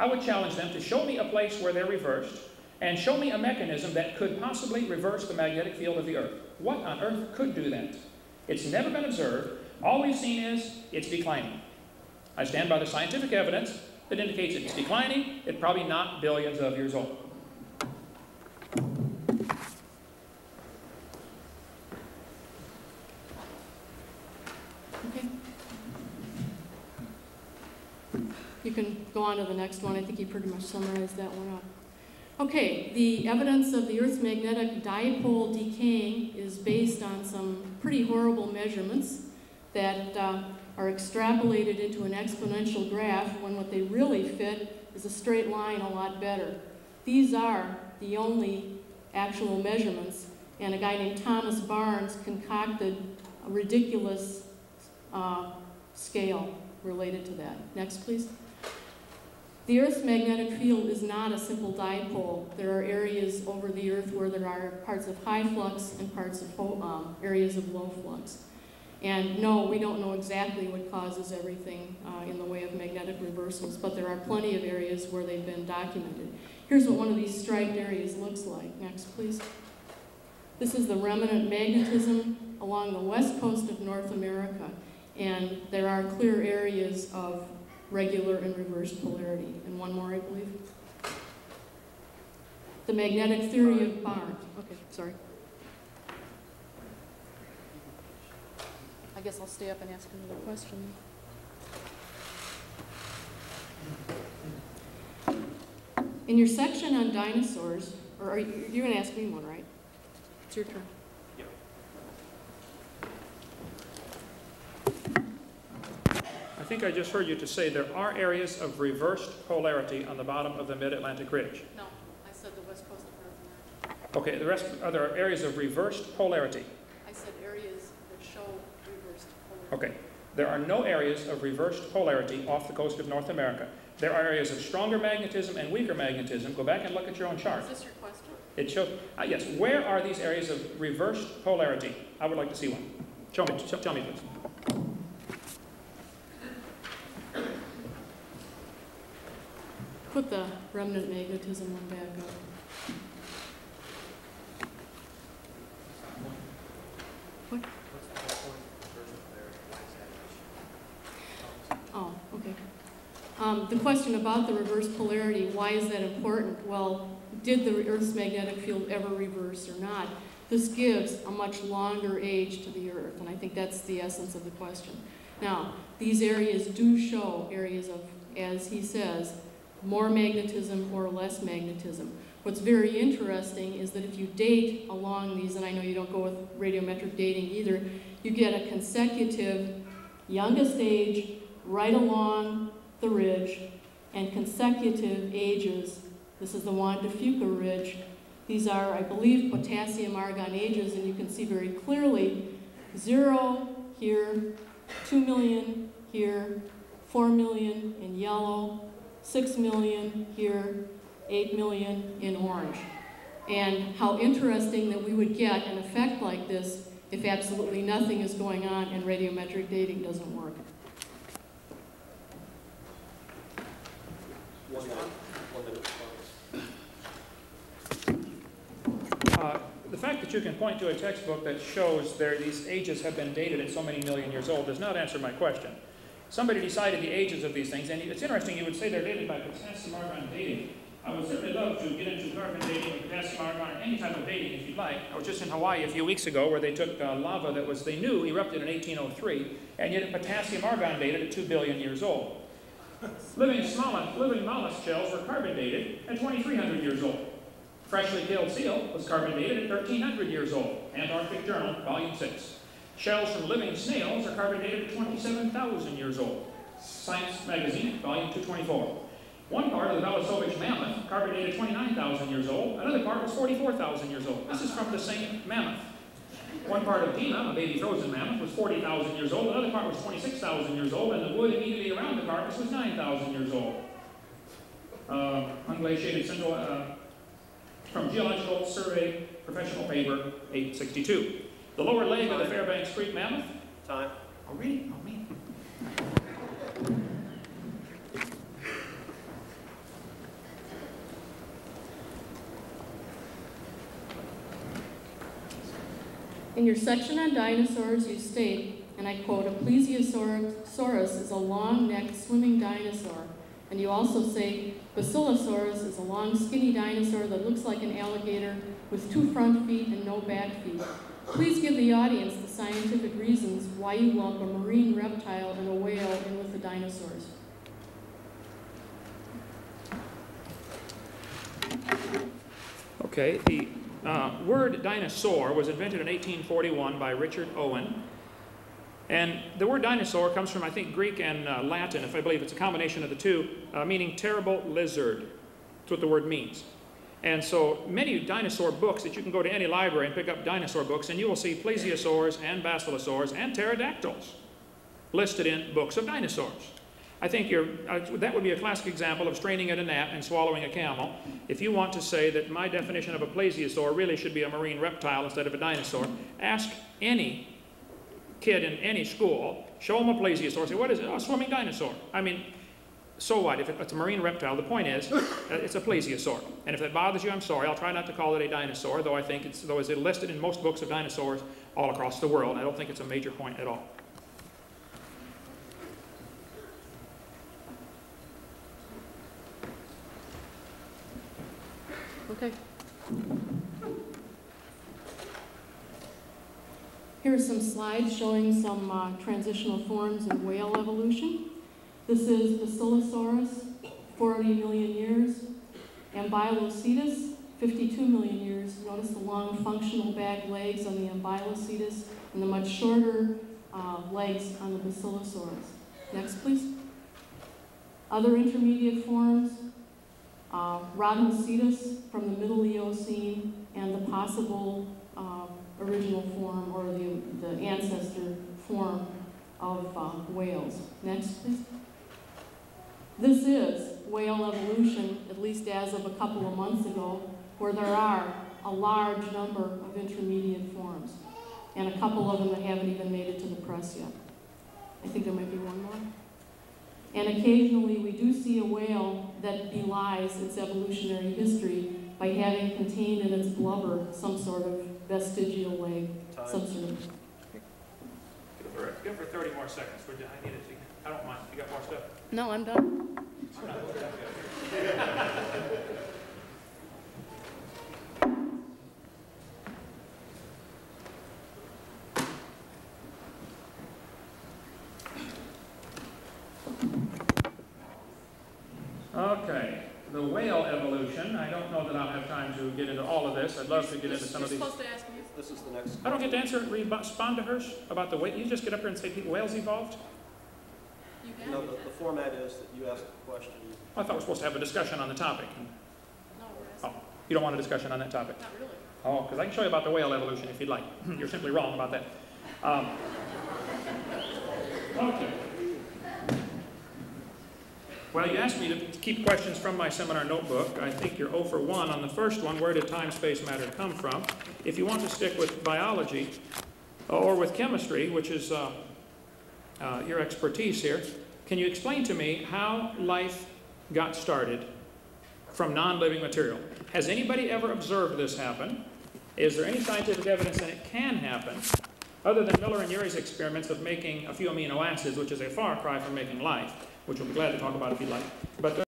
I would challenge them to show me a place where they're reversed and show me a mechanism that could possibly reverse the magnetic field of the Earth. What on earth could do that? It's never been observed. All we've seen is it's declining. I stand by the scientific evidence that indicates it's declining. It's probably not billions of years old. Okay. You can go on to the next one. I think you pretty much summarized that one up. Okay, the evidence of the Earth's magnetic dipole decaying is based on some pretty horrible measurements that are extrapolated into an exponential graph when what they really fit is a straight line a lot better. These are the only actual measurements, and a guy named Thomas Barnes concocted a ridiculous scale related to that. Next, please. The Earth's magnetic field is not a simple dipole. There are areas over the Earth where there are parts of high flux and parts of areas of low flux. And no, we don't know exactly what causes everything in the way of magnetic reversals, but there are plenty of areas where they've been documented. Here's what one of these striped areas looks like. Next, please. This is the remnant magnetism along the west coast of North America, and there are clear areas of regular and reversed polarity. And one more, I believe. The magnetic theory of Bartelt. Okay, sorry. I guess I'll stay up and ask another question. In your section on dinosaurs, or are you're going to ask me one, right? It's your turn. Yeah. I think I just heard you to say there are areas of reversed polarity on the bottom of the mid-Atlantic ridge. No, I said the west coast of North America. Okay, the rest are there areas of reversed polarity. I said areas that show reversed polarity. Okay, there are no areas of reversed polarity off the coast of North America. There are areas of stronger magnetism and weaker magnetism. Go back and look at your own chart. Is this your question? It shows, yes, where are these areas of reversed polarity? I would like to see one. Show me, tell me please. Put the remnant magnetism one back up. What? Oh, okay. The question about the reverse polarity, why is that important? Well, did the Earth's magnetic field ever reverse or not? This gives a much longer age to the Earth, and I think that's the essence of the question. Now, these areas do show areas of, as he says, more magnetism or less magnetism. What's very interesting is that if you date along these, and I know you don't go with radiometric dating either, you get a consecutive youngest age right along the ridge and consecutive ages. This is the Juan de Fuca ridge. These are, I believe, potassium-argon ages, and you can see very clearly 0 here, 2 million here, 4 million in yellow, 6 million here, 8 million in orange. And how interesting that we would get an effect like this if absolutely nothing is going on and radiometric dating doesn't work. The fact that you can point to a textbook that shows these ages have been dated at so many million years old does not answer my question. Somebody decided the ages of these things, and it's interesting you would say they're dated by potassium-argon dating. I would certainly love to get into carbon dating or potassium-argon or any type of dating if you'd like. I was just in Hawaii a few weeks ago where they took lava that was, they knew, erupted in 1803, and yet potassium-argon dated at 2 billion years old. Living mollusk shells were carbon dated at 2,300 years old. Freshly killed seal was carbon dated at 1,300 years old. Antarctic Journal, Volume 6. Shells from living snails are carbon dated at 27,000 years old. Science Magazine, Volume 224. One part of the Belisovich mammoth, carbon dated 29,000 years old. Another part was 44,000 years old. This is from the same mammoth. One part of Dina, a baby frozen mammoth, was 40,000 years old. Another part was 26,000 years old, and the wood immediately around the carcass was 9,000 years old. Unglaciated central, from Geological Survey, Professional Paper, 862. The lower leg of the Fairbanks Creek mammoth. Time. Oh, really? Oh, man. In your section on dinosaurs, you state, and I quote, "A plesiosaurus is a long-necked swimming dinosaur." And you also say, "Basilosaurus is a long, skinny dinosaur that looks like an alligator with 2 front feet and no back feet." Please give the audience the scientific reasons why you lump a marine reptile and a whale in with the dinosaurs. Okay, the word dinosaur was invented in 1841 by Richard Owen. And the word dinosaur comes from, I think, Greek and Latin, if I believe it's a combination of the two, meaning terrible lizard. That's what the word means. And so many dinosaur books that you can go to any library and pick up dinosaur books, and you will see plesiosaurs and basilosaurs and pterodactyls listed in books of dinosaurs. I think that would be a classic example of straining at a gnat and swallowing a camel. If you want to say that my definition of a plesiosaur really should be a marine reptile instead of a dinosaur, ask any kid in any school, show them a plesiosaur, say, what is it? Oh, a swimming dinosaur. I mean, so what? If it's a marine reptile, the point is, it's a plesiosaur. And if that bothers you, I'm sorry. I'll try not to call it a dinosaur, though I think it's listed in most books of dinosaurs all across the world. I don't think it's a major point at all. Okay. Here are some slides showing some transitional forms in whale evolution. This is Basilosaurus, 40 million years. Ambulocetus, 52 million years. Notice the long functional back legs on the Ambulocetus and the much shorter legs on the Basilosaurus. Next, please. Other intermediate forms, Rhodoncetus from the Middle Eocene and the possible original form or the ancestor form of whales. Next, please. This is whale evolution, at least as of a couple of months ago, where there are a large number of intermediate forms, and a couple of them that haven't even made it to the press yet. I think there might be one more. And occasionally we do see a whale that belies its evolutionary history by having contained in its blubber some sort of vestigial leg, some sort of... Give her 30 more seconds. I need it. I don't mind. You got more stuff? No, I'm done. I'm not. Okay, the whale evolution. I don't know that I'll have time to get into all of this. I'd love to get into some of these. You're supposed to ask me. This is the next. I don't get to answer, respond to hers about the whale. You just get up here and say whales evolved? No, the format is that you ask a question. I thought we were supposed to have a discussion on the topic. No, we're asking. Oh, you don't want a discussion on that topic? Not really. Oh, because I can show you about the whale evolution if you'd like. You're simply wrong about that. Okay. Well, you asked me to keep questions from my seminar notebook. I think you're 0 for 1 on the first one. Where did time, space, matter come from? If you want to stick with biology or with chemistry, which is your expertise here, can you explain to me how life got started from non-living material? Has anybody ever observed this happen? Is there any scientific evidence that it can happen, other than Miller and Urey's experiments of making a few amino acids, which is a far cry from making life, which we'll be glad to talk about if you'd like. But